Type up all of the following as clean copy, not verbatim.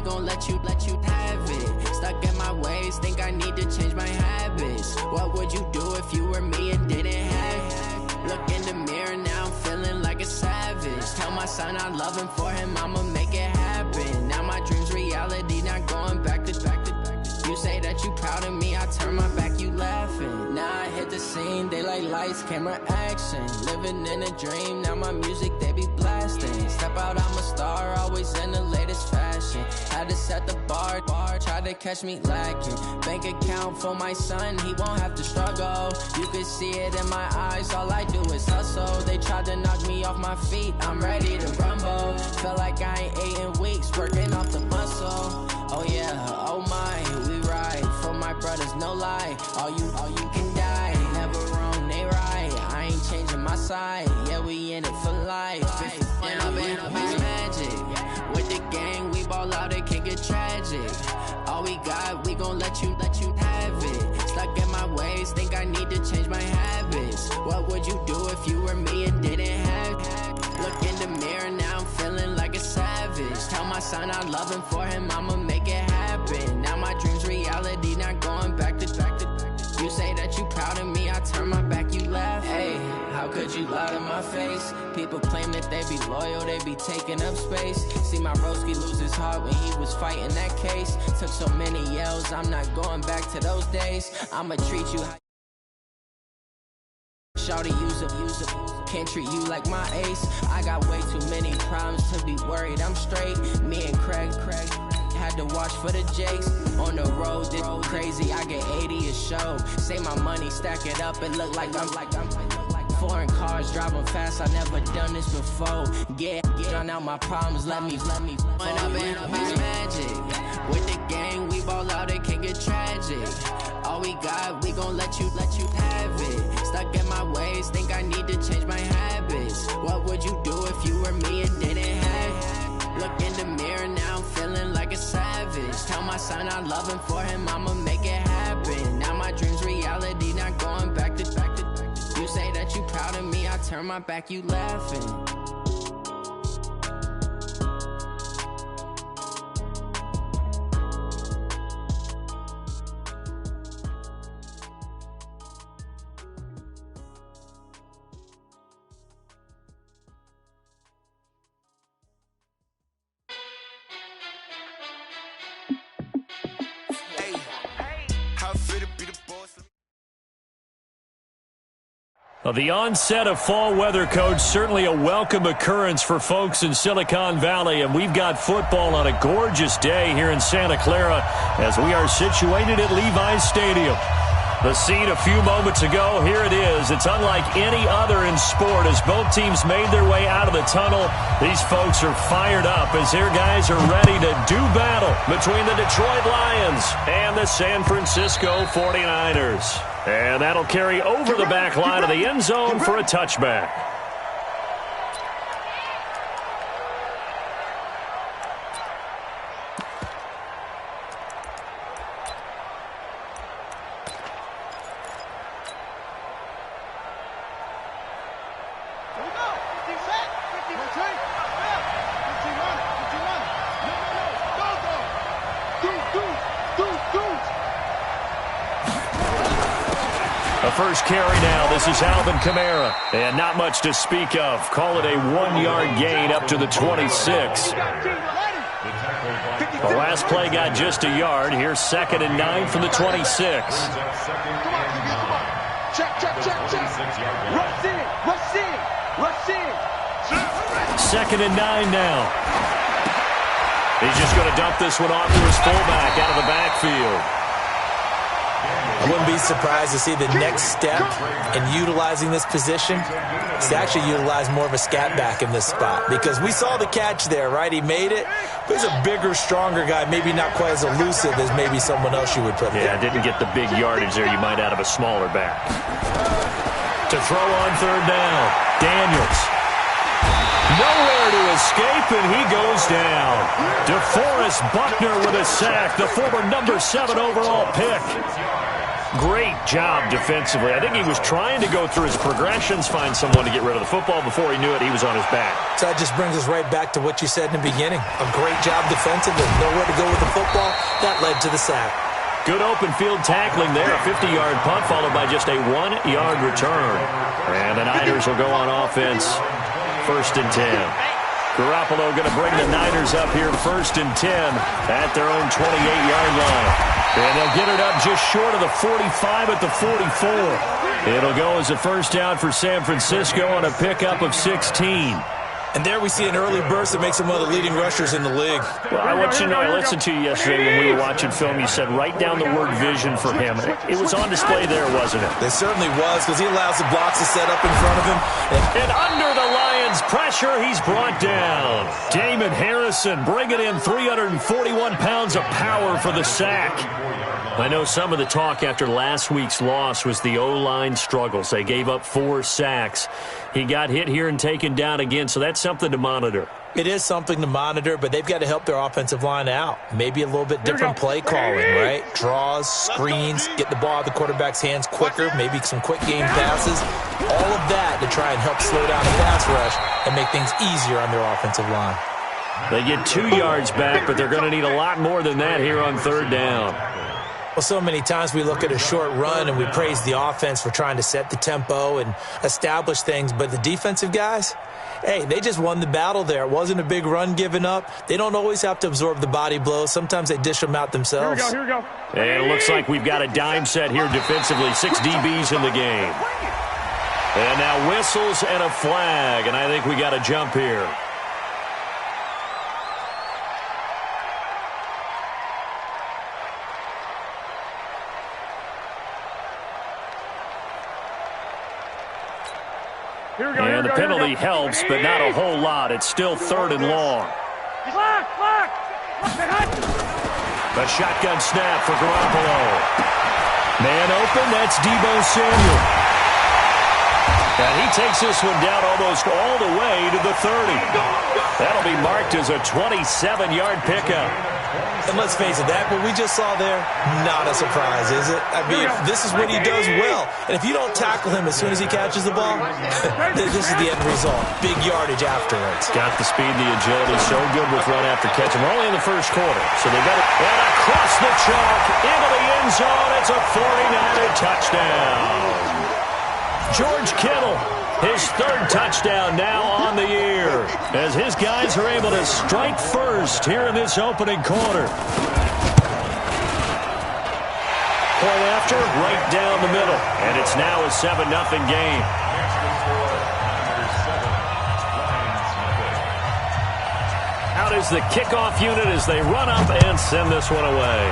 gon' let you have it. Stuck in my ways, think I need to change my habits. What would you do if you were me and didn't have it? Look in the mirror, now I'm feeling like a savage. Tell my son I love him, for him I'ma make it happen. Now my dream's reality, not going back to. You say that you proud of me, I turn my back, you laughing. Now I hit the scene, they like lights, camera, action. Living in a dream, now my music, they be blasting. Step out, I'm a star, always in the latest fashion. Had to set the bar, try to catch me lacking. Bank account for my son, he won't have to struggle. You can see it in my eyes, all I do is hustle. They tried to knock me off my feet, I'm ready to rumble. Feel like I ain't ate in weeks, working off the muscle. Oh yeah, oh my, we ride for my brothers, no lie. All you can die, never wrong, they right. I ain't changing my side, yeah, we in it for life. I've been magic. With the gang, we ball out, it can get tragic. All we got, we gon' let you have it. Stuck in my ways, think I need to change my habits. What would you do if you were me and didn't have it? Look in the mirror, now I'm feeling like a savage. Tell my son I love him, for him I'ma make it happen. Now my dream's reality, not going back to. You say that you proud of me, I turn my back, you laugh. Hey, how could you lie to my face? People claim that they be loyal, they be taking up space. See my broski lose his heart when he was fighting that case. Took so many yells, I'm not going back to those days. I'ma treat you how shawty, use up. Can't treat you like my ace. I got way too many problems to be worried, I'm straight. Me and Craig had to watch for the Jakes. On the road, this crazy, I get 80 a show. Say my money, stack it up, and look like I'm foreign cars, driving fast, I never done this before. Get on out my problems, let me When I've been magic. With the gang, we ball out, it can get tragic. All we got, we gon' let you have it. Stuck in my ways, think I need to change my habits. What would you do if you were me and didn't have it? Look in the mirror, now I'm feeling like a savage. Tell my son I love him, for him I'ma make it happen. Now my dream's reality, not going back to. You say that you proud of me, I turn my back, you laughing. The onset of fall weather, Coach, certainly a welcome occurrence for folks in Silicon Valley, and we've got football on a gorgeous day here in Santa Clara as we are situated at Levi's Stadium. The scene a few moments ago, here it is. It's unlike any other in sport as both teams made their way out of the tunnel. These folks are fired up as their guys are ready to do battle between the Detroit Lions and the San Francisco 49ers. And that'll carry over the back line of the end zone for a touchback. First carry now. This is Alvin Kamara. And not much to speak of. Call it a 1-yard gain up to the 26. The last play got just a yard. Here's 2nd and 9 from the 26. Check. Rush in. 2nd and 9 now. He's just going to dump this one off to his fullback out of the backfield. I wouldn't be surprised to see the next step in utilizing this position is to actually utilize more of a scat back in this spot, because we saw the catch there, right? He made it, but he's a bigger, stronger guy, maybe not quite as elusive as maybe someone else you would put there. Yeah, didn't get the big yardage there you might out of a smaller back. To throw on 3rd down, Daniels. Nowhere to escape, and he goes down. DeForest Buckner with a sack, the former number 7 overall pick. Great job defensively. I think he was trying to go through his progressions, find someone to get rid of the football. Before he knew it, he was on his back. So that just brings us right back to what you said in the beginning. A great job defensively. Nowhere to go with the football. That led to the sack. Good open field tackling there. A 50-yard punt followed by just a 1-yard return. And the Niners will go on offense. 1st and 10. Garoppolo going to bring the Niners up here 1st and 10 at their own 28-yard line. And they'll get it up just short of the 45 at the 44. It'll go as a first down for San Francisco on a pickup of 16. And there we see an early burst that makes him one of the leading rushers in the league. Well, I want you to know, I listened to you yesterday when we were watching film. You said write down the word vision for him. It was on display there, wasn't it? It certainly was, because he allows the blocks to set up in front of him. And under the Lions' pressure, he's brought down. Damon Harrison bringing in 341 pounds of power for the sack. I know some of the talk after last week's loss was the O-line struggles. They gave up 4 sacks. He got hit here and taken down again, so that's something to monitor. It is something to monitor, but they've got to help their offensive line out. Maybe a little bit different play calling, right? Draws, screens, get the ball out of the quarterback's hands quicker, maybe some quick game passes. All of that to try and help slow down the pass rush and make things easier on their offensive line. They get 2 yards back, but they're going to need a lot more than that here on 3rd down. Well, so many times we look at a short run and we praise the offense for trying to set the tempo and establish things, but the defensive guys, hey, they just won the battle there. It wasn't a big run given up. They don't always have to absorb the body blows. Sometimes they dish them out themselves. Here we go. And it looks like we've got a dime set here defensively. 6 DBs in the game. And now whistles and a flag, and I think we got a jump here. And the penalty helps, but not a whole lot. It's still 3rd and long. A shotgun snap for Garoppolo. Man open, that's Deebo Samuel. And he takes this one down almost all the way to the 30. That'll be marked as a 27-yard pickup. And let's face it, that what we just saw there, not a surprise, is it? I mean, this is what he does well. And if you don't tackle him as soon as he catches the ball, this is the end result. Big yardage afterwards. Got the speed, the agility, so good with run after catch. And we're only in the 1st quarter, so they got it. And across the chalk, into the end zone, it's a 49er touchdown. George Kittle, his 3rd touchdown now on the year, as his guys are able to strike first here in this opening quarter. Point after, right down the middle, and it's now a 7-0 game. Out is the kickoff unit as they run up and send this one away.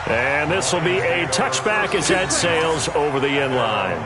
And this will be a touchback as that sails over the end line.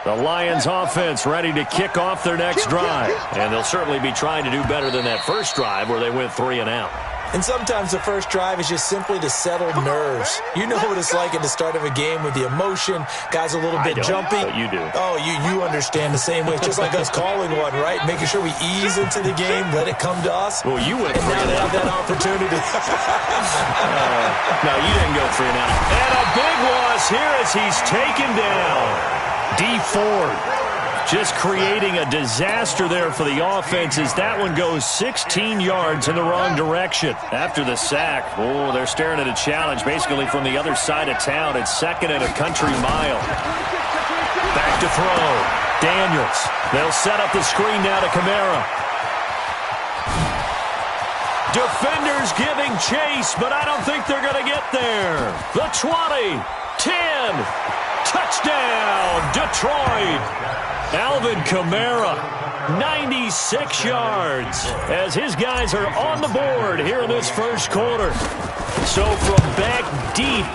The Lions offense ready to kick off their next drive. And they'll certainly be trying to do better than that first drive where they went 3 and out. And sometimes the first drive is just simply to settle nerves. You know what it's like at the start of a game with the emotion. Guys a little bit jumpy. But you do. Oh, you understand the same way. It's just like us calling one, right? Making sure we ease into the game, let it come to us. Well, you went 3 and now they have that opportunity. No, you didn't go 3 and out. And a big loss here as he's taken down. D Ford just creating a disaster there for the offense as that one goes 16 yards in the wrong direction. After the sack, oh, they're staring at a challenge basically from the other side of town. It's 2nd and a country mile. Back to throw. Daniels. They'll set up the screen now to Kamara. Defenders giving chase, but I don't think they're going to get there. The 20, 10, touchdown, Detroit. Alvin Kamara, 96 yards, as his guys are on the board here in this first quarter. So from back deep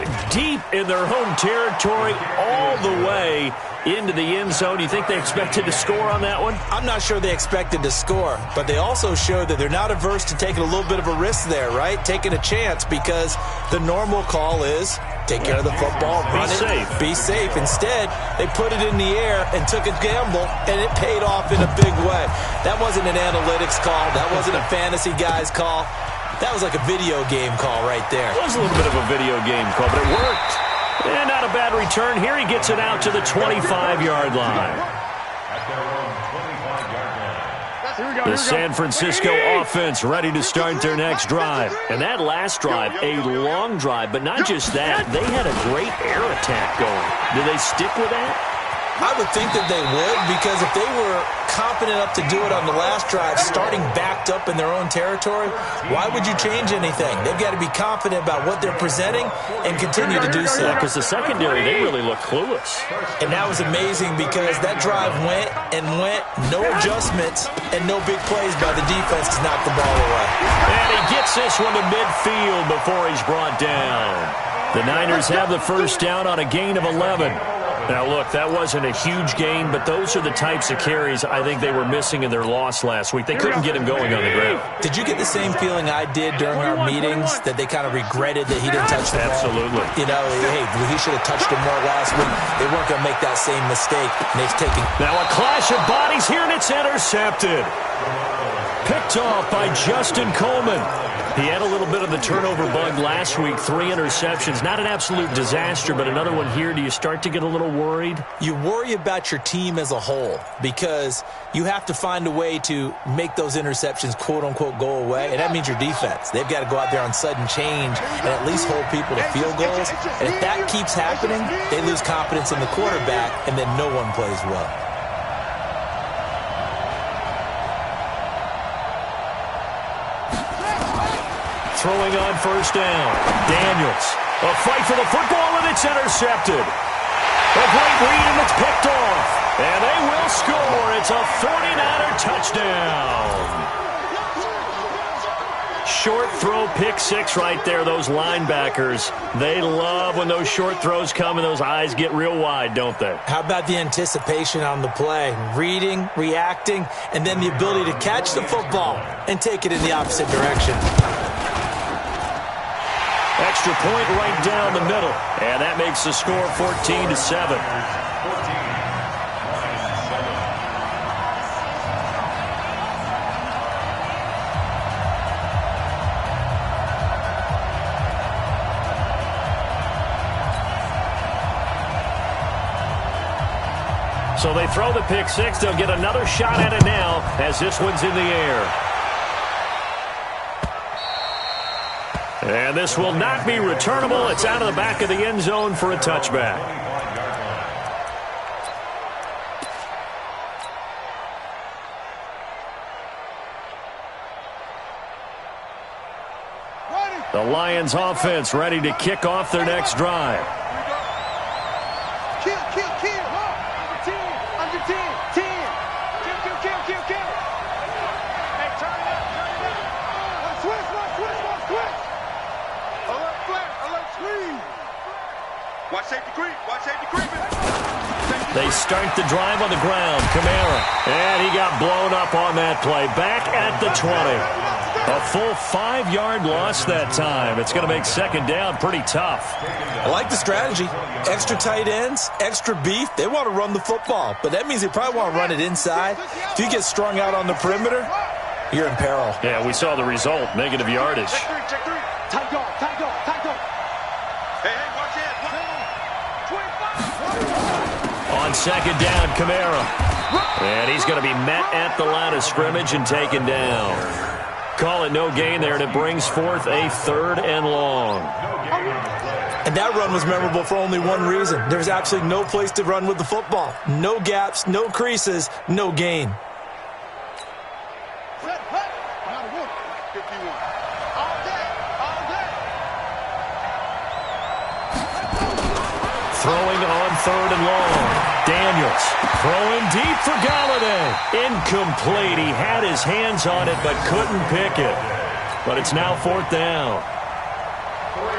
in their home territory all the way into the end zone. You think they expected to score on that one? I'm not sure they expected to score, but they also showed that they're not averse to taking a little bit of a risk there, right? Taking a chance, because the normal call is take care of the football, run it, be safe. Instead, they put it in the air and took a gamble, and it paid off in a big way. That wasn't an analytics call. That wasn't a fantasy guy's call. That was like a video game call right there. It was a little bit of a video game call, but it worked. And not a bad return. Here he gets it out to the 25-yard line. The San Francisco offense ready to start their next drive. And that last drive, a long drive, but not just that. They had a great air attack going. Do they stick with that? I would think that they would, because if they were confident enough to do it on the last drive, starting backed up in their own territory, why would you change anything? They've got to be confident about what they're presenting and continue to do so. Yeah, because the secondary, they really look clueless. And that was amazing, because that drive went, no adjustments, and no big plays by the defense to knock the ball away. And he gets this one to midfield before he's brought down. The Niners have the first down on a gain of 11. Now, look, that wasn't a huge gain, but those are the types of carries I think they were missing in their loss last week. They couldn't get him going on the ground. Did you get the same feeling I did during our meetings, that they kind of regretted that he didn't touch the ball? Absolutely. You know, hey, he should have touched him more last week. They weren't going to make that same mistake, and they've taken... Now a clash of bodies here, and it's intercepted. Picked off by Justin Coleman. He had a little bit of the turnover bug last week, 3 interceptions. Not an absolute disaster, but another one here. Do you start to get a little worried? You worry about your team as a whole, because you have to find a way to make those interceptions, quote-unquote, go away, and that means your defense. They've got to go out there on sudden change and at least hold people to field goals. And if that keeps happening, they lose confidence in the quarterback, and then no one plays well. Throwing on first down. Daniels. A fight for the football, and it's intercepted. A great read, and it's picked off. And they will score. It's a 49er touchdown. Short throw, pick six right there. Those linebackers, they love when those short throws come and those eyes get real wide, don't they? How about the anticipation on the play? Reading, reacting, and then the ability to catch the football and take it in the opposite direction. Extra point right down the middle. And that makes the score 14-7. So they throw the pick six. They'll get another shot at it now as this one's in the air. And this will not be returnable. It's out of the back of the end zone for a touchback. The Lions offense ready to kick off their next drive. Kill. Under 10. Kill. Hey, turn it up. Switch. Alert flat, screen. Watch safety creeping. They start the drive on the ground. Kamara. And he got blown up on that play. Back at the 20. A full 5-yard loss that time. It's going to make second down pretty tough. I like the strategy. Extra tight ends, extra beef. They want to run the football, but that means they probably want to run it inside. If you get strung out on the perimeter, you're in peril. Yeah, we saw the result. Negative yardage. Check three. Tight dog. Hey, watch it. On second down, Kamara. And he's going to be met at the line of scrimmage and taken down. Call it no gain there, and it brings forth a 3rd and long. And that run was memorable for only one reason. There was absolutely no place to run with the football. No gaps, no creases, no gain. Throwing on 3rd and long. Daniels throwing deep for Galladay. Incomplete. He had his hands on it but couldn't pick it. But it's now 4th down.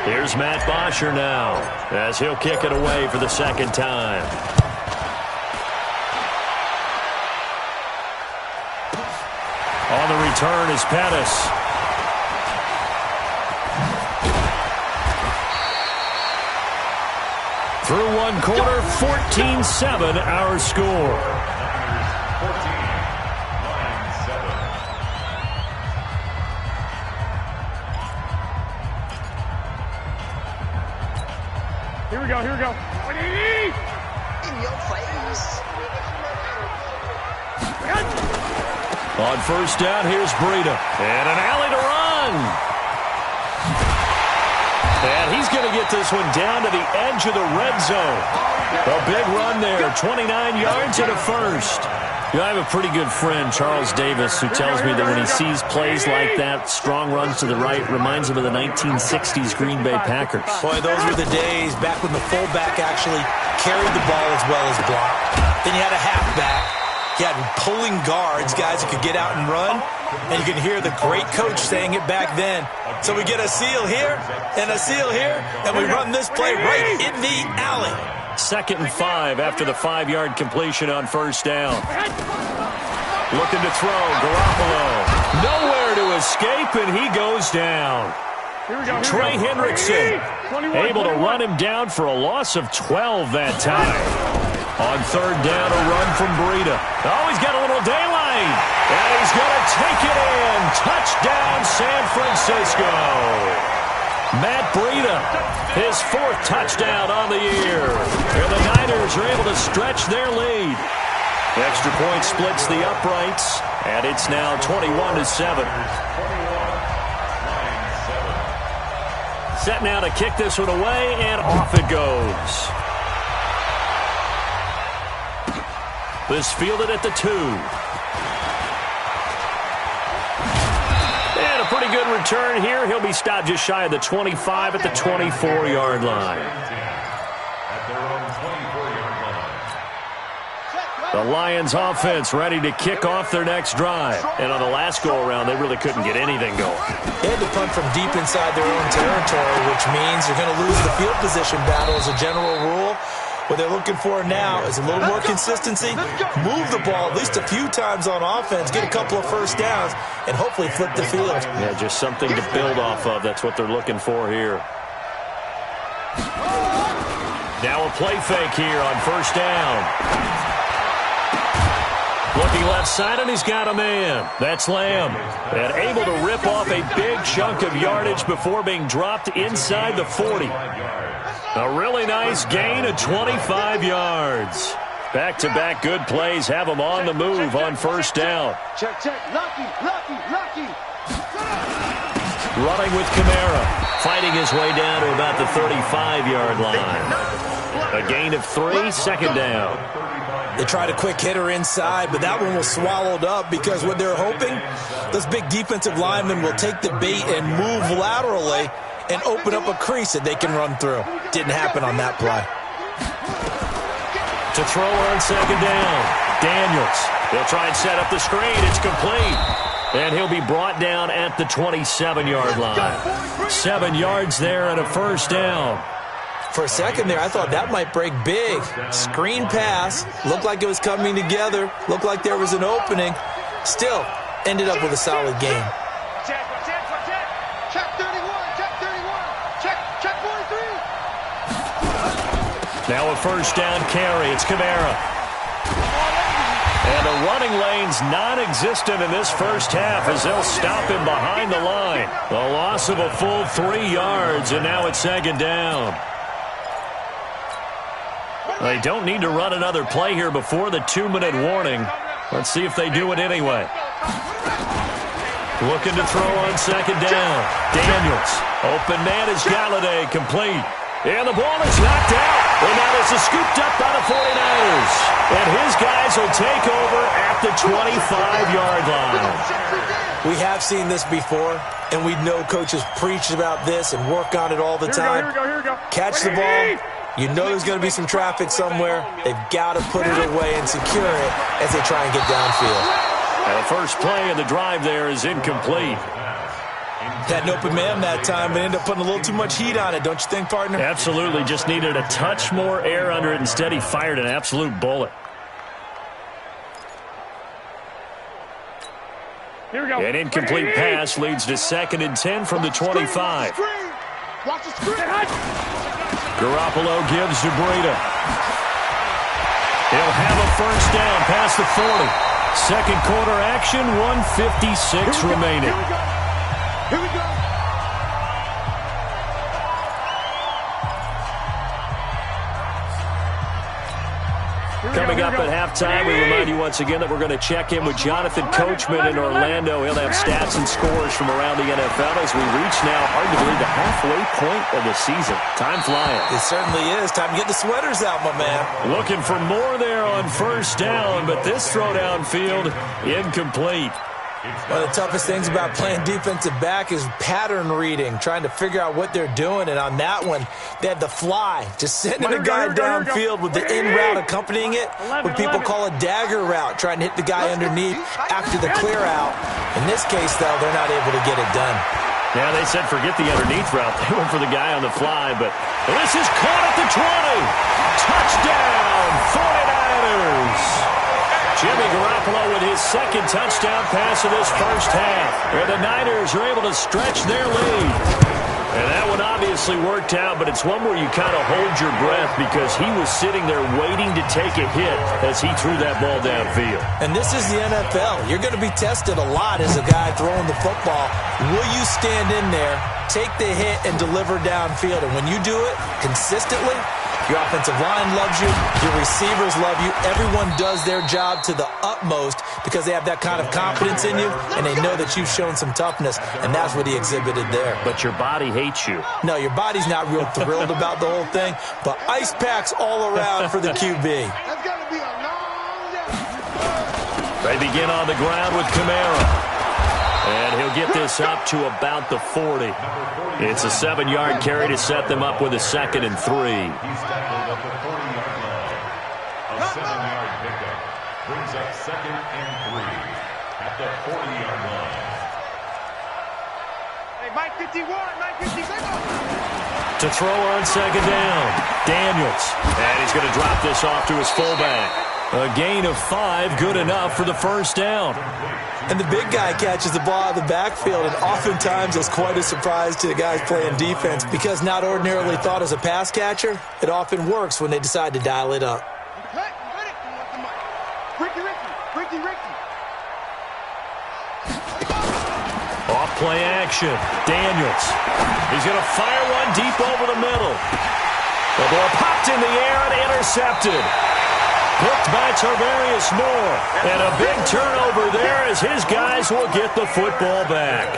Here's Matt Bosher now as he'll kick it away for the 2nd time. On the return is Pettis. Through one quarter, 14-7 our score. Here we go, here we go. In your face. On 1st down, here's Breida. And an alley to run. And he's going to get this one down to the edge of the red zone. A big run there, 29 yards and a first. You know, I have a pretty good friend, Charles Davis, who tells me that when he sees plays like that, strong runs to the right, reminds him of the 1960s Green Bay Packers. Boy, those were the days back when the fullback actually carried the ball as well as blocked. Then you had a halfback. You had pulling guards, guys who could get out and run. And you can hear the great coach saying it back then. So we get a seal here and a seal here, and we run this play right in the alley. 2nd and 5 after the 5-yard completion on 1st down. Looking to throw, Garoppolo. Nowhere to escape, and he goes down. Trey Hendrickson able to run him down for a loss of 12 that time. On 3rd down, a run from Breida. Oh, he's got a little daylight. And he's going to take it in. Touchdown, San Francisco. Matt Breida, his 4th touchdown on the year. And the Niners are able to stretch their lead. Extra point splits the uprights, and it's now 21-7. Set now to kick this one away, and off it goes. This fielded at the 2. And a pretty good return here. He'll be stopped just shy of the 25 at the 24-yard line. The Lions offense ready to kick off their next drive. And on the last go-around, they really couldn't get anything going. They had to punt from deep inside their own territory, which means they're going to lose the field position battle as a general rule. What they're looking for now is a little more consistency, move the ball at least a few times on offense, get a couple of first downs, and hopefully flip the field. Yeah, just something to build off of. That's what they're looking for here. Now a play fake here on 1st down. Looking left side, and he's got a man. That's Lamb. And able to rip off a big chunk of yardage before being dropped inside the 40. A really nice gain of 25 yards. Back-to-back good plays have him on the move on 1st down. Check. Lucky. Running with Kamara. Fighting his way down to about the 35-yard line. A gain of 3, 2nd down. They tried a quick hitter inside, but that one was swallowed up because what they're hoping, those big defensive linemen will take the bait and move laterally and open up a crease that they can run through. Didn't happen on that play. To throw on 2nd down. Daniels. He'll try and set up the screen. It's complete. And he'll be brought down at the 27-yard line. 7 yards there and a 1st down. For a second there, I thought that might break big. Screen pass. Looked like it was coming together. Looked like there was an opening. Still, ended up with a solid game. Check 31. Check 43. Now a 1st down carry. It's Kamara. And the running lane's non-existent in this 1st half as they'll stop him behind the line. A loss of a full 3 yards, and now it's 2nd down. They don't need to run another play here before the 2-minute warning. Let's see if they do it anyway. Looking to throw on 2nd down. Daniels. Open man is Galladay. Complete. And the ball is knocked out. And now this is scooped up by the 49ers. And his guys will take over at the 25-yard line. We have seen this before, and we know coaches preach about this and work on it all the time. Here we go. Catch the ball, You know there's going to be some traffic somewhere. They've got to put it away and secure it as they try and get downfield. And the first play of the drive there is incomplete. Had an open man that time, but ended up putting a little too much heat on it, don't you think, partner? Absolutely. Just needed a touch more air under it. Instead, he fired an absolute bullet. Here we go. An incomplete pass leads to 2nd and 10 from the 25. Watch the screen. Garoppolo gives to Breida. He'll have a first down past the 40. Second quarter action, 1:56 remaining. Here we go. Coming up at halftime, we remind you once again that we're going to check in with Jonathan Coachman in Orlando. He'll have stats and scores from around the NFL as we reach now, hard to believe, the halfway point of the season. Time flying. It certainly is. Time to get the sweaters out, my man. Looking for more there on first down, but this throw downfield, incomplete. One of the toughest things about playing defensive back is pattern reading, trying to figure out what they're doing. And on that one, they had the fly, just sending a guy downfield with the in route accompanying it, what people call a dagger route, trying to hit the guy underneath after the clear out. In this case, though, they're not able to get it done. Yeah, they said forget the underneath route. They went for the guy on the fly, but this is caught at the 20. Touchdown, 49ers. Jimmy Garoppolo with his second touchdown pass of this first half. Where the Niners are able to stretch their lead. And that one obviously worked out, but it's one where you kind of hold your breath because he was sitting there waiting to take a hit as he threw that ball downfield. And this is the NFL. You're going to be tested a lot as a guy throwing the football. Will you stand in there, take the hit, and deliver downfield? And when you do it consistently, your offensive line loves you. Your receivers love you. Everyone does their job to the utmost because they have that kind of confidence in you, and they know that you've shown some toughness, and that's what he exhibited there. But your body hates you. No, your body's not real thrilled about the whole thing, but ice packs all around for the QB. That's got to be a long day. They begin on the ground with Kamara. And he'll get this up to about the 40. It's a 7-yard carry to set them up with a 2nd and 3. He's tackled at the 40-yard line. A 7-yard pickup brings up 2nd and 3 at the 40-yard line. Hey, Mike 51, Mike 51. To throw on 2nd down, Daniels. And he's going to drop this off to his fullback. A gain of 5, good enough for the first down. And the big guy catches the ball out of the backfield, and oftentimes it's quite a surprise to the guys playing defense because not ordinarily thought as a pass catcher, it often works when they decide to dial it up. Ricky. Off play action, Daniels. He's going to fire one deep over the middle. The ball popped in the air and intercepted. Hooked by Tarvarius Moore. And a big turnover there as his guys will get the football back.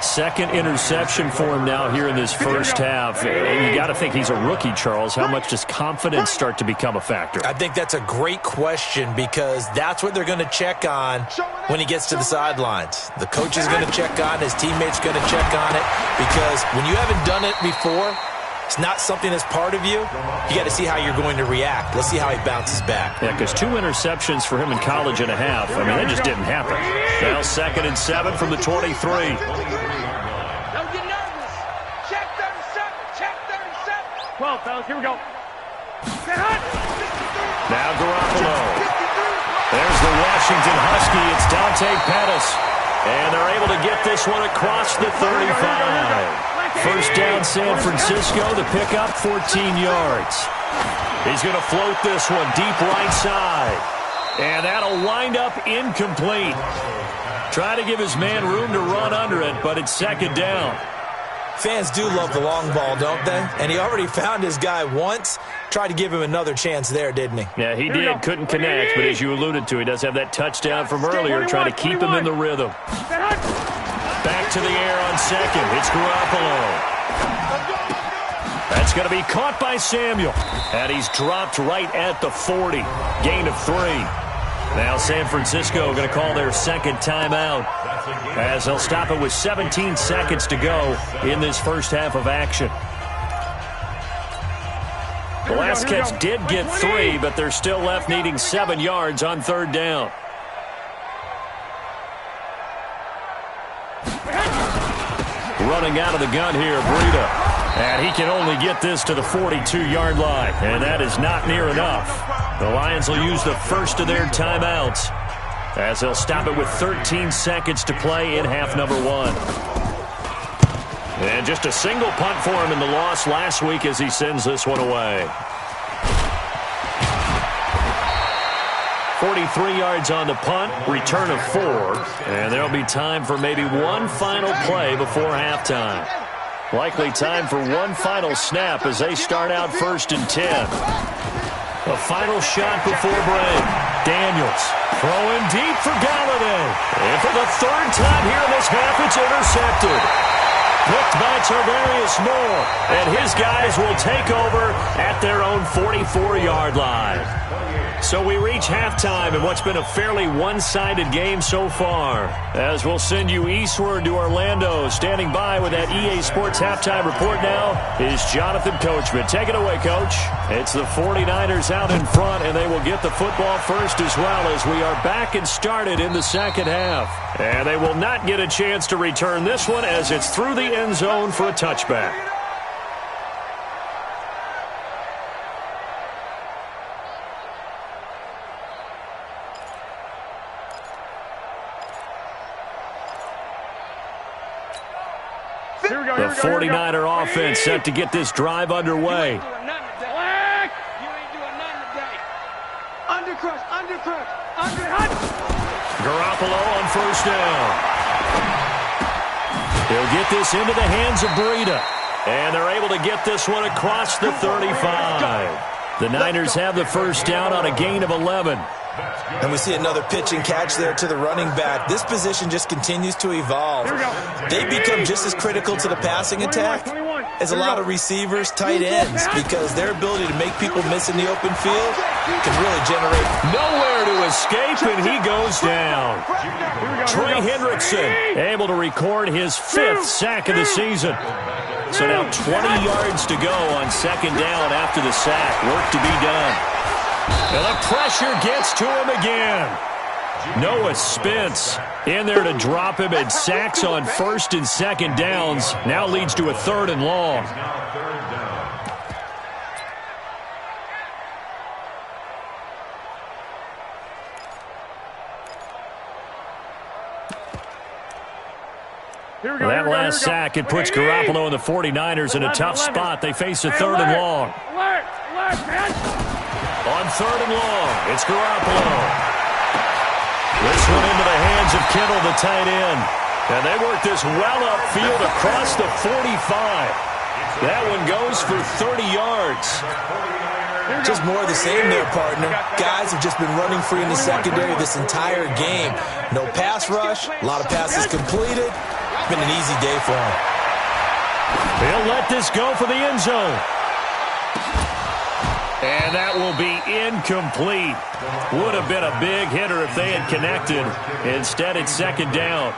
Second interception for him now here in this first half. And you got to think he's a rookie, Charles. How much does confidence start to become a factor? I think that's a great question because that's what they're going to check on when he gets to the sidelines. The coach is going to check on it. His teammates are going to check on it because when you haven't done it before, it's not something that's part of you. You got to see how you're going to react. Let's see how he bounces back. Yeah, because 2 interceptions for him in college and a half. I mean, that just didn't happen. Now 2nd and 7 from the 23. Don't get nervous. Check 37. Check 37. 12, fellas. Here we go. Now Garoppolo. There's the Washington Husky. It's Dante Pettis. And they're able to get this one across the 35. First down San Francisco, the pickup 14 yards. He's going to float this one deep right side. And that'll wind up incomplete. Try to give his man room to run under it, but it's 2nd down. Fans do love the long ball, don't they? And he already found his guy once. Tried to give him another chance there, didn't he? Yeah, he did. Couldn't connect, but as you alluded to, he does have that touchdown from earlier, trying to keep him in the rhythm. Back to the air on 2nd. It's Garoppolo. That's going to be caught by Samuel. And he's dropped right at the 40. Gain of 3. Now San Francisco going to call their 2nd timeout as they'll stop it with 17 seconds to go in this first half of action. The last catch did get 3, but they're still left needing 7 yards on 3rd down. Running out of the gun here, Breida. And he can only get this to the 42-yard line, and that is not near enough. The Lions will use the first of their timeouts as they'll stop it with 13 seconds to play in half number 1. And just a single punt for him in the loss last week as he sends this one away. 43 yards on the punt, return of 4, and there'll be time for maybe one final play before halftime. Likely time for one final snap as they start out 1st and 10. A final shot before break. Daniels throwing deep for Galladay. And for the 3rd time here in this half, it's intercepted. Picked by Tarvarius Moore, and his guys will take over at their own 44-yard line. So we reach halftime in what's been a fairly one-sided game so far. As we'll send you eastward to Orlando. Standing by with that EA Sports halftime report now is Jonathan Coachman. Take it away, Coach. It's the 49ers out in front, and they will get the football first as well as we are back and started in the second half. And they will not get a chance to return this one as it's through the end zone for a touchback. The 49er offense set to get this drive underway. Garoppolo on 1st down. He'll get this into the hands of Breida. And they're able to get this one across the 35. The Niners have the 1st down on a gain of 11. And we see another pitch and catch there to the running back. This position just continues to evolve. They become just as critical to the passing attack as a lot of receivers, tight ends, because their ability to make people miss in the open field can really generate. Nowhere to escape, and he goes down. Trey Hendrickson able to record his 5th sack of the season. So now 20 yards to go on 2nd down after the sack. Work to be done. And the pressure gets to him again. Noah Spence in there to drop him, and sacks on 1st and 2nd downs. Now leads to a 3rd and long. That last sack, it puts Garoppolo and the 49ers in a tough spot. They face a 3rd and long. On 3rd and long, it's Garoppolo. This one into the hands of Kittle, the tight end. And they work this well upfield across the 45. That one goes for 30 yards. Just more of the same there, partner. Guys have just been running free in the secondary this entire game. No pass rush, a lot of passes completed. It's been an easy day for him. He'll let this go for the end zone. And that will be incomplete. Would have been a big hitter if they had connected. Instead, it's 2nd down.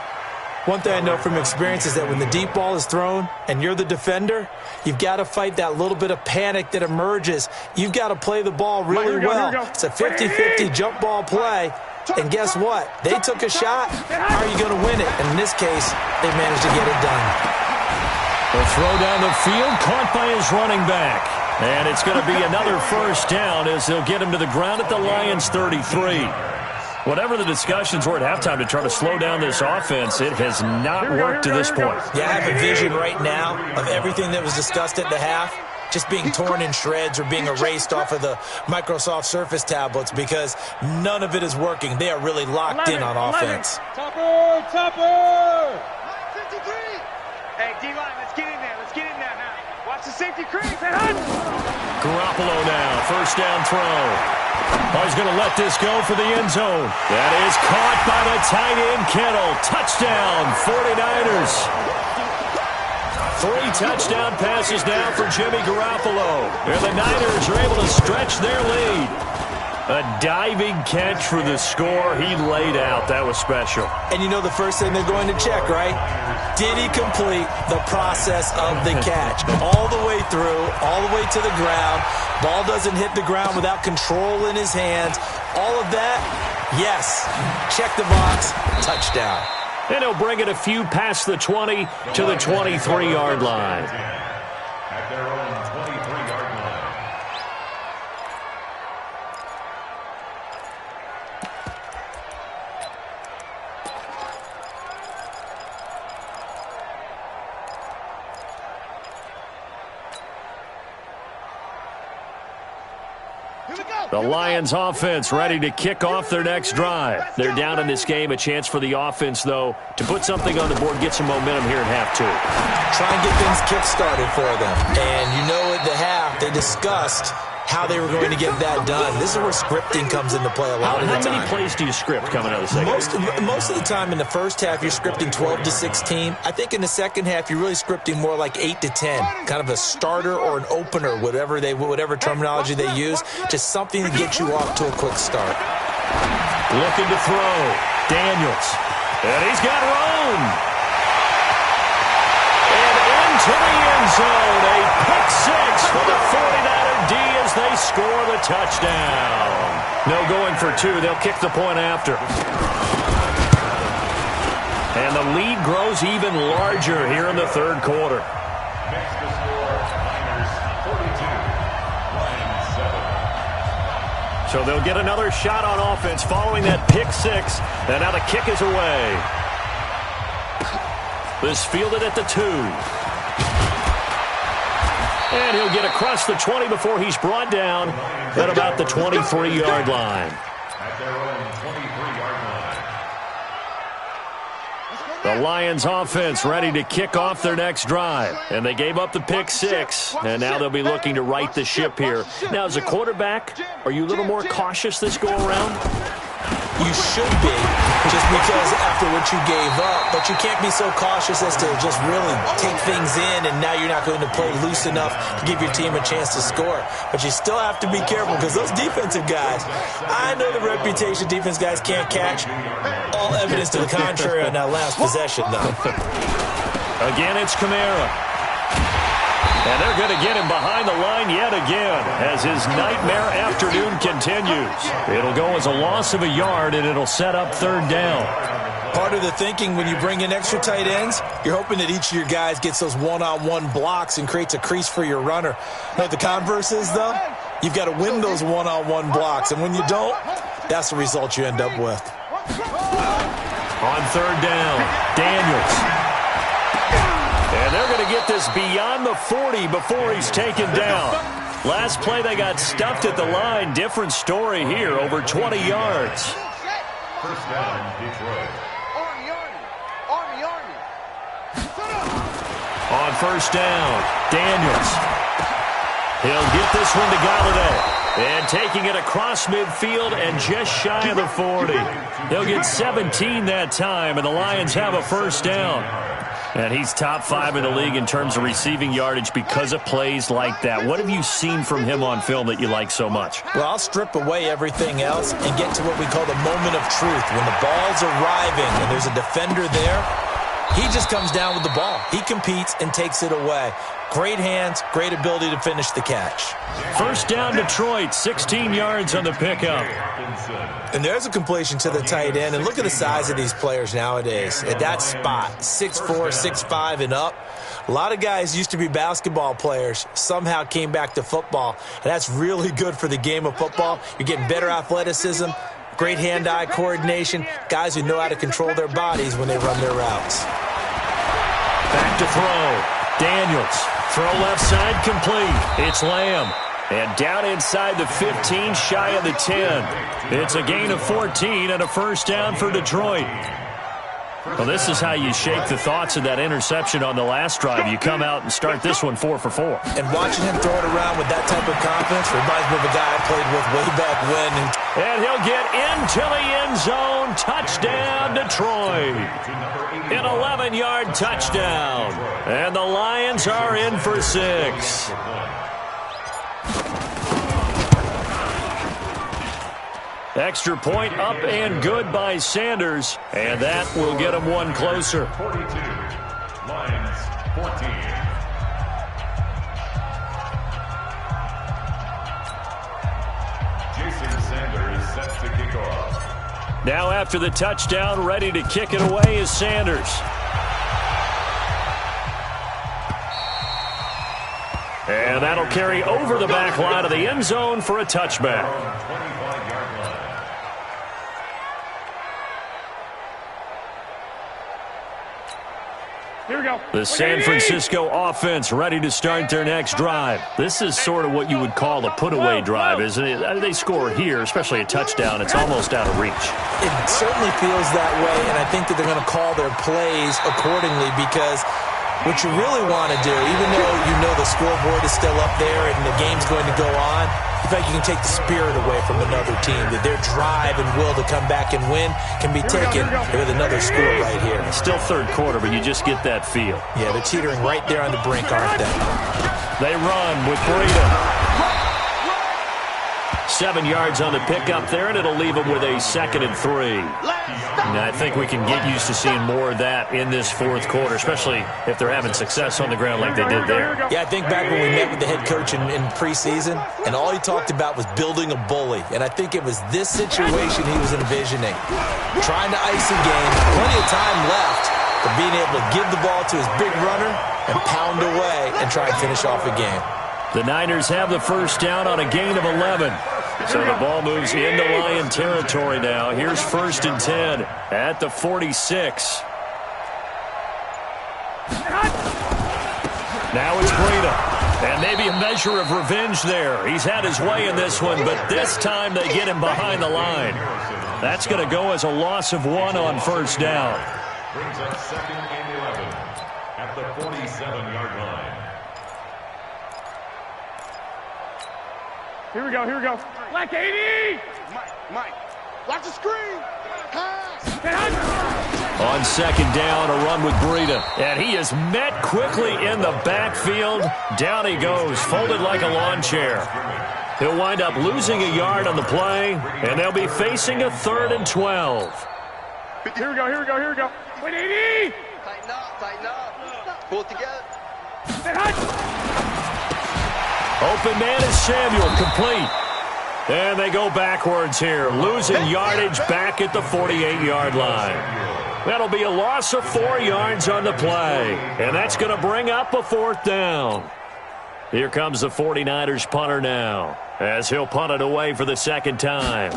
One thing I know from experience is that when the deep ball is thrown and you're the defender, you've got to fight that little bit of panic that emerges. You've got to play the ball really well. It's a 50-50 jump ball play. And guess what? They took a shot. How are you going to win it? And in this case, they managed to get it done. The throw down the field, caught by his running back. And it's going to be another 1st down as they'll get him to the ground at the Lions' 33. Whatever the discussions were at halftime to try to slow down this offense, it has not worked to this point. Yeah, I have a vision right now of everything that was discussed at the half just being torn in shreds or being erased off of the Microsoft Surface tablets because none of it is working. They are really locked in on offense. Topper! 53! Hey, D-line, let's get in there. Let's get in there now. Watch the safety crease. Garoppolo now, 1st down throw. Oh, he's going to let this go for the end zone. That is caught by the tight end, Kittle. Touchdown, 49ers. 3 touchdown passes now for Jimmy Garoppolo. And the Niners are able to stretch their lead. A diving catch for the score. He laid out. That was special. And you know the first thing they're going to check, right? did he complete the process of the catch? All the way through, all the way to the ground. Ball doesn't hit the ground without control in his hands. All of that, yes. Check the box, touchdown. And he'll bring it a few past the 20 to the 23-yard line. At their own 23-yard line. The Lions offense ready to kick off their next drive. They're down in this game. A chance for the offense, though, to put something on the board, get some momentum here in half two. Try and get things kick-started for them. And you know at the half, they discussed how they were going to get that done. This is where scripting comes into play a lot of the time. How many plays do you script coming out of the second? Most of the time in the first half, you're scripting 12 to 16. I think in the second half, you're really scripting more like 8 to 10. Kind of a starter or an opener, whatever terminology they use. Just something to get you off to a quick start. Looking to throw. Daniels. And he's got room. And into the end zone. A pick six for the 49er D as they score the touchdown. No going for two. They'll kick the point after. And the lead grows even larger here in the third quarter. Next to score, Niners 42, Lions 7. So they'll get another shot on offense following that pick six. And now the kick is away. This fielded at the 2. And he'll get across the 20 before he's brought down at about the 23-yard line. At their own 23-yard line. The Lions offense ready to kick off their next drive. And they gave up the pick six. And now they'll be looking to right the ship here. Now, as a quarterback, are you a little more cautious this go around? You should be, just because after what you gave up. But you can't be so cautious as to just really take things in, and now you're not going to play loose enough to give your team a chance to score. But you still have to be careful, because those defensive guys, I know the reputation defense guys can't catch. All evidence to the contrary on that last possession, though. Again, it's Kamara. And they're going to get him behind the line yet again as his nightmare afternoon continues. It'll go as a loss of a yard, and it'll set up third down. Part of the thinking when you bring in extra tight ends, you're hoping that each of your guys gets those one-on-one blocks and creates a crease for your runner. Now, the converse is, though, you've got to win those one-on-one blocks. And when you don't, that's the result you end up with. On third down, Daniels. And they're going to get this beyond the 40 before he's taken down. Last play, they got stuffed at the line. Different story here, over 20 yards. First down, Detroit. On first down, Daniels. He'll get this one to Galladay. And taking it across midfield and just shy of the 40. He'll get 17 that time, and the Lions have a first down. And he's top 5 in the league in terms of receiving yardage because of plays like that. What have you seen from him on film that you like so much? Well, I'll strip away everything else and get to what we call the moment of truth. When the ball's arriving and there's a defender there, he just comes down with the ball. He competes and takes it away. Great hands, great ability to finish the catch. First down, Detroit, 16 yards on the pickup. And there's a completion to the tight end. And look at the size of these players nowadays. At that spot, 6'4", 6'5", and up. A lot of guys used to be basketball players, somehow came back to football. And that's really good for the game of football. You're getting better athleticism, great hand-eye coordination, guys who know how to control their bodies when they run their routes. Back to throw. Daniels. Throw left side complete. It's Lamb. And down inside the 15, shy of the 10. It's a gain of 14 and a first down for Detroit. Well, this is how you shake the thoughts of that interception on the last drive. You come out and start this one 4 for 4. And watching him throw it around with that type of confidence reminds me of a guy I played with way back when. And he'll get into the end zone. Touchdown, Detroit. An 11-yard touchdown. And the Lions are in for 6. Extra point up and good by Sanders. And that will get him one closer. Now after the touchdown, ready to kick it away is Sanders. And that'll carry over the back line of the end zone for a touchback. Here we go. The San Francisco offense ready to start their next drive. This is sort of what you would call a put-away drive, isn't it? They score here, especially a touchdown. It's almost out of reach. It certainly feels that way, and I think that they're going to call their plays accordingly because what you really want to do, even though you know the scoreboard is still up there and the game's going to go on, in fact, you can take the spirit away from another team, that their drive and will to come back and win can be taken with another score right here. Still third quarter, but you just get that feel. Yeah, they're teetering right there on the brink, aren't they? They run with Breida. 7 yards on the pickup there, and it'll leave them with a 2nd and 3. And I think we can get used to seeing more of that in this fourth quarter, especially if they're having success on the ground like they did there. Yeah, I think back when we met with the head coach in preseason, and all he talked about was building a bully. And I think it was this situation he was envisioning. Trying to ice a game, plenty of time left, but being able to give the ball to his big runner and pound away and try and finish off a game. The Niners have the first down on a gain of 11. So the ball moves into Lion territory now. Here's 1st and 10 at the 46. Now it's Breida. And maybe a measure of revenge there. He's had his way in this one, but this time they get him behind the line. That's going to go as a loss of 1 on first down. Brings up 2nd and 11 at the 47-yard line. Here we go, here we go. Black 80! Mike, watch the screen! Pass! On 2nd down, a run with Breida. And he is met quickly in the backfield. Down he goes, folded like a lawn chair. He'll wind up losing a yard on the play, and they'll be facing a 3rd and 12. Here we go, here we go, here we go. 180! Tighten up. Pull it together. Open man is Samuel, complete. And they go backwards here, losing yardage back at the 48-yard line. That'll be a loss of 4 yards on the play, and that's going to bring up a 4th down. Here comes the 49ers punter now, as he'll punt it away for the 2nd time.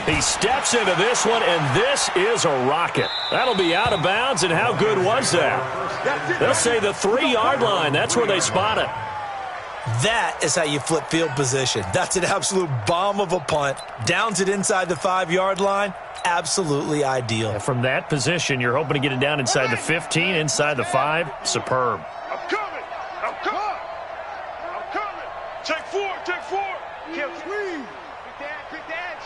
He steps into this one, and this is a rocket. That'll be out of bounds, and how good was that? They'll say the 3-yard line. That's where they spot it. That is how you flip field position. That's an absolute bomb of a punt. Downs it inside the 5-yard line. Absolutely ideal. And from that position, you're hoping to get it down inside the 15, inside the 5. Superb. I'm coming. Take 4. Kill screen. Quick dash.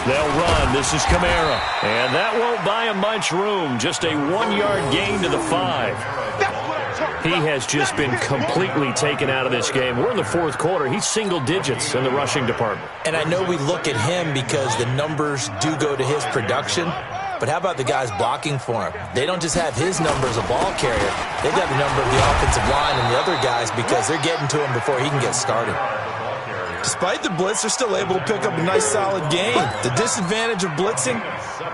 They'll run. This is Kamara. And that won't buy him much room. Just a 1-yard gain to the 5. He has just been completely taken out of this game. We're in the 4th quarter. He's single digits in the rushing department. And I know we look at him because the numbers do go to his production. But how about the guys blocking for him? They don't just have his number as a ball carrier. They've got the number of the offensive line and the other guys because they're getting to him before he can get started. Despite the blitz, they're still able to pick up a nice, solid gain. The disadvantage of blitzing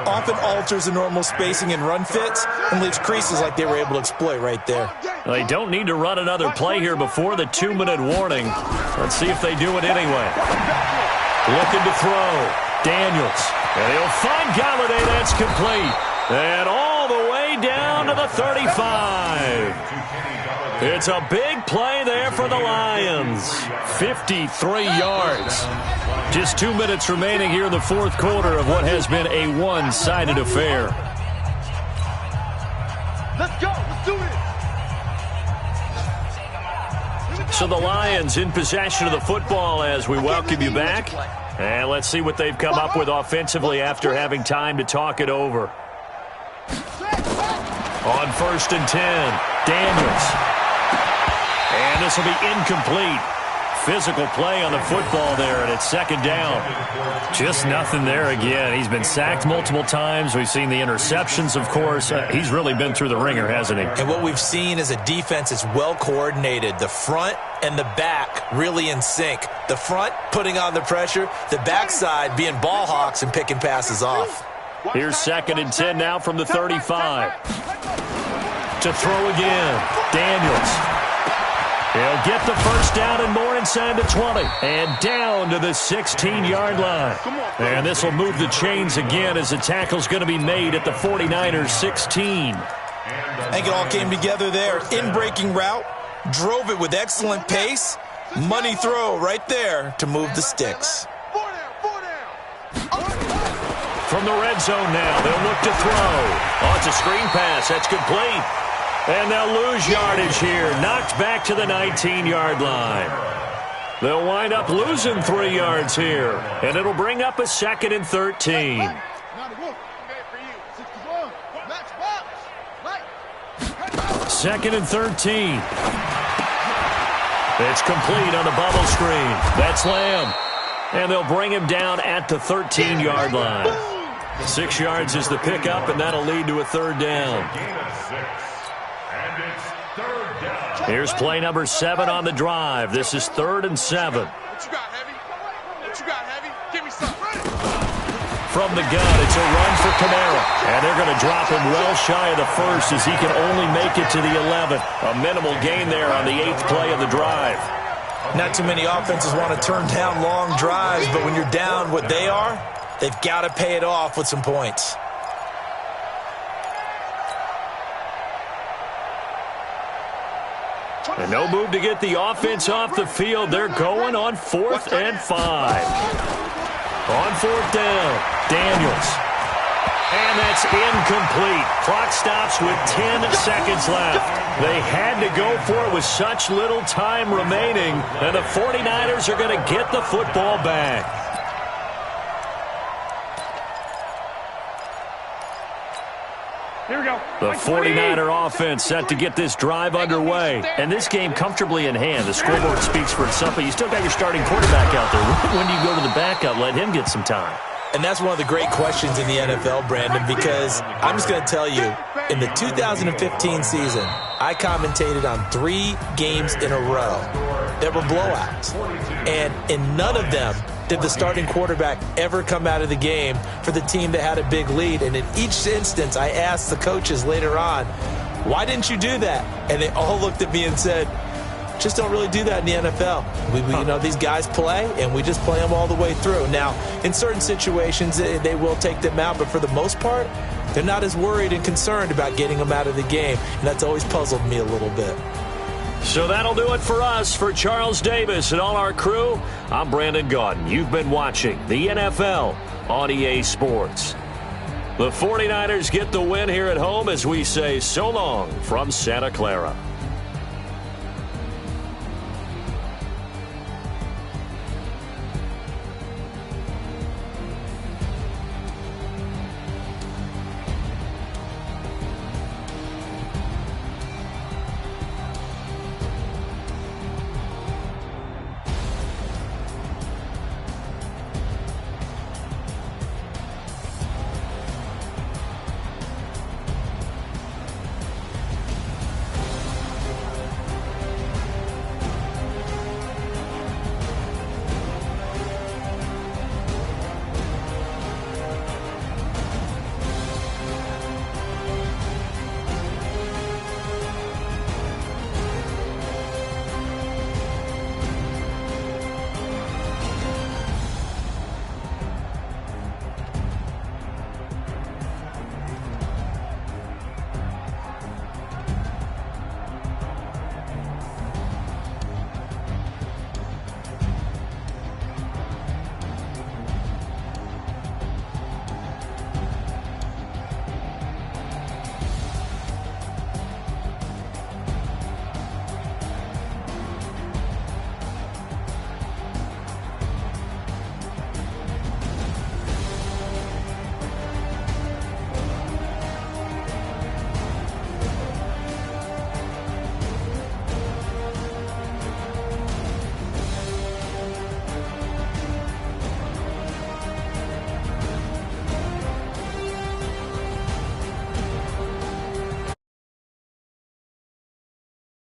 often alters the normal spacing and run fits and leaves creases like they were able to exploit right there. Well, they don't need to run another play here before the 2-minute warning. Let's see if they do it anyway. Looking to throw. Daniels. And he'll find Galladay. That's complete. And all the way down to the 35. It's a big play there for the Lions. 53 yards. Just 2 minutes remaining here in the 4th quarter of what has been a one-sided affair. Let's go. Let's do it. So the Lions in possession of the football as we welcome you back. And let's see what they've come up with offensively after having time to talk it over. On 1st and 10, Daniels. And this will be incomplete. Physical play on the football there, and it's 2nd down. Just nothing there again. He's been sacked multiple times. We've seen the interceptions, of course. He's really been through the ringer, hasn't he? And what we've seen is a defense that's well coordinated. The front and the back really in sync. The front putting on the pressure, the backside being ball hawks and picking passes off. Here's 2nd and 10 now from the 35. To throw again, Daniels. He'll get the first down and more inside the 20. And down to the 16-yard line. And this will move the chains again as the tackle's going to be made at the 49ers 16. I think it all came together there. In-breaking route, drove it with excellent pace. Money throw right there to move the sticks. From the red zone now, they'll look to throw. Oh, it's a screen pass. That's complete. And they'll lose yardage here. Knocked back to the 19-yard line. They'll wind up losing 3 yards here. And it'll bring up a 2nd and 13. 2nd and 13. It's complete on the bubble screen. That's Lamb. And they'll bring him down at the 13-yard line. 6 yards is the pickup, and that'll lead to a 3rd down. Here's play number 7 on the drive. This is 3rd and 7. What you got, Heavy? What you got, Heavy? Give me some. From the gun, it's a run for Kamara. And they're going to drop him well shy of the 1st as he can only make it to the 11th. A minimal gain there on the 8th play of the drive. Not too many offenses want to turn down long drives, but when you're down what they are, they've got to pay it off with some points. And no move to get the offense off the field. They're going on 4th and 5. On 4th down, Daniels. And that's incomplete. Clock stops with 10 seconds left. They had to go for it with such little time remaining. And the 49ers are going to get the football back. Here we go. The 49er offense set to get this drive underway. And this game comfortably in hand. The scoreboard speaks for itself, but you still got your starting quarterback out there. When do you go to the backup? Let him get some time. And that's one of the great questions in the NFL, Brandon, because I'm just going to tell you, in the 2015 season, I commentated on 3 games in a row that were blowouts. And in none of them did the starting quarterback ever come out of the game for the team that had a big lead. And in each instance, I asked the coaches later on, why didn't you do that? And they all looked at me and said, just don't really do that in the NFL. You know, these guys play, and we just play them all the way through. Now, in certain situations, they will take them out, but for the most part, they're not as worried and concerned about getting them out of the game, and that's always puzzled me a little bit. So that'll do it for us. For Charles Davis and all our crew, I'm Brandon Gaudin. You've been watching the NFL on EA Sports. The 49ers get the win here at home as we say so long from Santa Clara.